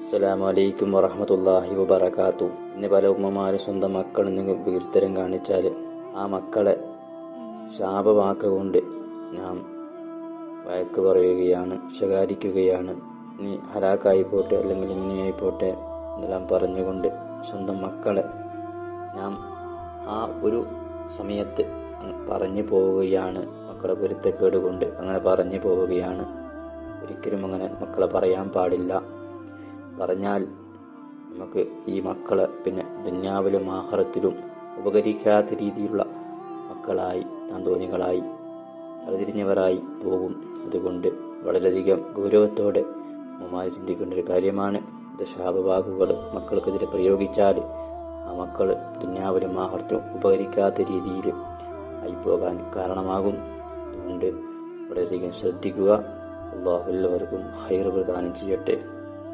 അസ്സലാമു അലൈക്കും വറഹ്മത്തുള്ളാഹി വബറകാതുഹു. ഇന്ന് പല ഉമ്മമാരും സ്വന്തം മക്കളിൽ നിന്ന് വികൃതരം കാണിച്ചാൽ ആ മക്കളെ ശാപവാക്കുകൊണ്ട് നാം വഴക്ക് പറയുകയാണ്, ശകാരിക്കുകയാണ്. നീ ഹലാക്കായി പോട്ടെ, അല്ലെങ്കിൽ ഇങ്ങനെയായി പോട്ടെ എന്നെല്ലാം പറഞ്ഞുകൊണ്ട് സ്വന്തം മക്കളെ നാം ആ ഒരു സമയത്ത് പറഞ്ഞു പോവുകയാണ്. മക്കളെ പൊരുത്തക്കേട് കൊണ്ട് അങ്ങനെ പറഞ്ഞു പോവുകയാണ്. ഒരിക്കലും അങ്ങനെ മക്കളെ പറയാൻ പാടില്ല. പറഞ്ഞാൽ നമുക്ക് ഈ മക്കളെ പിന്നെ ദുന്യാവിലും ആഖിറത്തിലും ഉപകരിക്കാത്ത രീതിയിലുള്ള മക്കളായി, താന്തോന്നികളായി, തലതിരിഞ്ഞവരായി പോകും. അതുകൊണ്ട് വളരെയധികം ഗൗരവത്തോടെ ഉമ്മമാർ ചിന്തിക്കേണ്ട ഒരു കാര്യമാണ്. ഇത് ശാപവാക്കുകൾ മക്കൾക്കെതിരെ പ്രയോഗിച്ചാൽ ആ മക്കൾ ദുന്യാവിലും ആഖിറത്തിലും ഉപകരിക്കാത്ത രീതിയിൽ ആയിപ്പോകാൻ കാരണമാകും. അതുകൊണ്ട് വളരെയധികം ശ്രദ്ധിക്കുക. അല്ലാഹു എല്ലാവർക്കും ഖൈർ പ്രദാനം ചെയ്യട്ടെ.